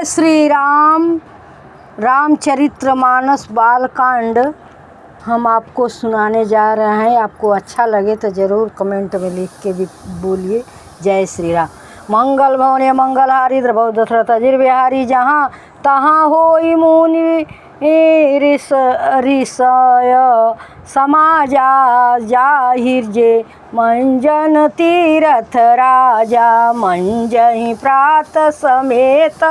जय श्री राम। रामचरितमानस बालकांड हम आपको सुनाने जा रहे हैं। आपको अच्छा लगे तो ज़रूर कमेंट में लिख के भी बोलिए जय श्री राम। मंगल भवने मंगलहारी द्रवौ दशरथ अजिर बिहारी, जहाँ तहाँ होई मुनि ऋषय समाजा जाहिर जे मंजन तीरथ राजा, मंजहि प्रात समेत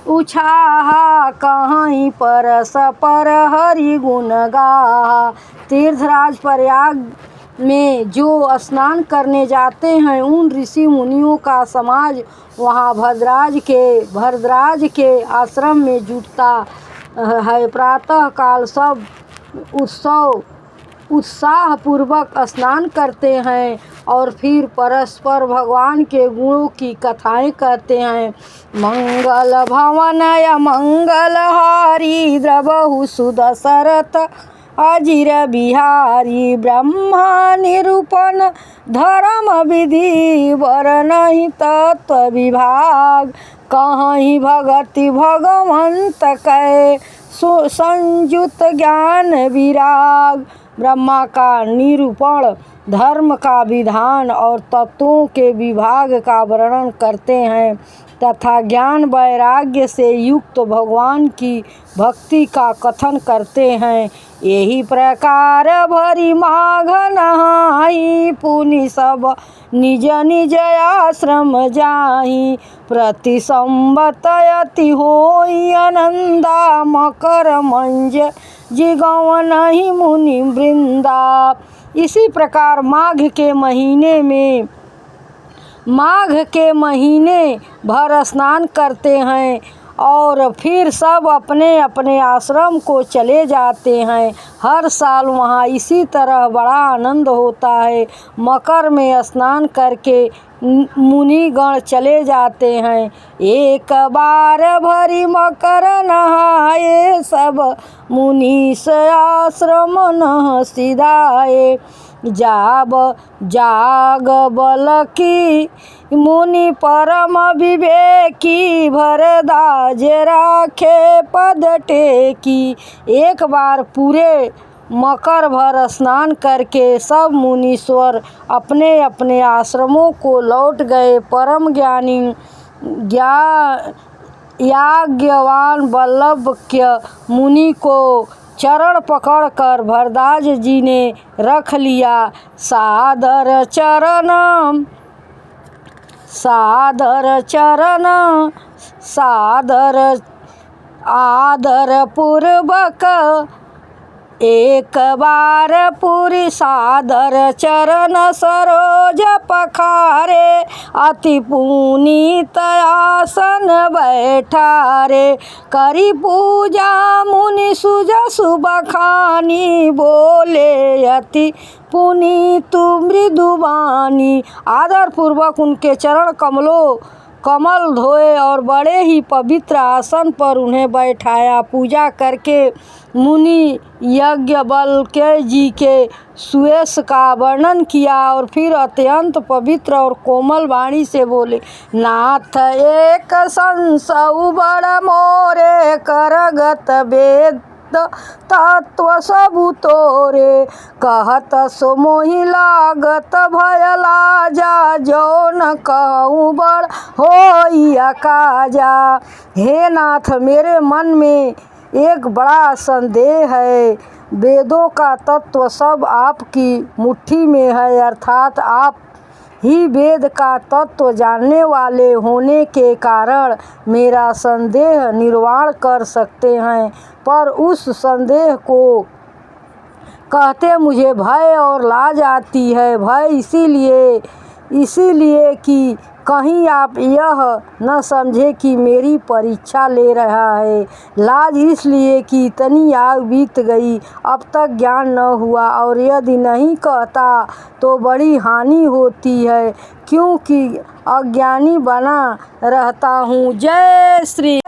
उछाहा कहीं परस पर हरि गुण गाहा। तीर्थराज प्रयाग में जो स्नान करने जाते हैं उन ऋषि मुनियों का समाज वहाँ भरद्वाज के आश्रम में जुटता है। प्रातः काल सब उत्साह पूर्वक स्नान करते हैं और फिर परस्पर भगवान के गुणों की कथाएं कहते हैं। मंगल भवन मंगल हारी द्रवहु सुदशरथ अजिर बिहारी, ब्रह्मा निरूपण धर्म विधि वरनहि तत्व विभाग, कहीं भगति भगवंत कै संयुत ज्ञान विराग। ब्रह्मा का निरूपण, धर्म का विधान और तत्वों के विभाग का वर्णन करते हैं तथा ज्ञान वैराग्य से युक्त भगवान की भक्ति का कथन करते हैं। यही प्रकार भरी माघ नहाई, पुनि सब निज निज आश्रम जाहि, प्रति संवत यति होई आनंदा, मकर मंज जिगवनहि मुनि वृंदा। इसी प्रकार माघ के महीने भर स्नान करते हैं और फिर सब अपने अपने आश्रम को चले जाते हैं। हर साल वहाँ इसी तरह बड़ा आनंद होता है। मकर में स्नान करके मुनिगण चले जाते हैं। एक बार भरी मकर नहाए, सब मुनीस आश्रम नह सिधाए, जाग बल की मुनि परम विवेकी, भरद्वाज राखे पद टेकी। एक बार पूरे मकर भर स्नान करके सब मुनीश्वर अपने अपने आश्रमों को लौट गए। परम ज्ञानी याज्ञवान वल्लभक्य मुनि को चरण पकड़कर भरद्वाज जी ने रख लिया। आदर पूर्वक एक बार पूरी सादर चरण सरोज पखारे, अति पुनीत आसन बैठारे, करी पूजा मुनि सुजसु बखानी, बोले अति पुनीत मृदुवानी। आदर पूर्वक उनके चरण कमल धोए और बड़े ही पवित्र आसन पर उन्हें बैठाया। पूजा करके मुनि याज्ञवल्क्य जी के सुयश का वर्णन किया और फिर अत्यंत पवित्र और कोमल वाणी से बोले, नाथ एक संसौ बड़ मोरे, करगत वेद तत्व सबु तोरे, कहत सो मोहि लागत भय लाजा, जो न कहूँ बड़ होई अकाजा। हे नाथ, मेरे मन में एक बड़ा संदेह है। वेदों का तत्व सब आपकी मुट्ठी में है, अर्थात आप ही वेद का तत्व जानने वाले होने के कारण मेरा संदेह निर्वाण कर सकते हैं, पर उस संदेह को कहते मुझे भय और लाज आती है। भय इसीलिए कि कहीं आप यह न समझे कि मेरी परीक्षा ले रहा है। लाज इसलिए कि इतनी आयु बीत गई, अब तक ज्ञान न हुआ, और यदि नहीं कहता तो बड़ी हानि होती है, क्योंकि अज्ञानी बना रहता हूँ। जय श्री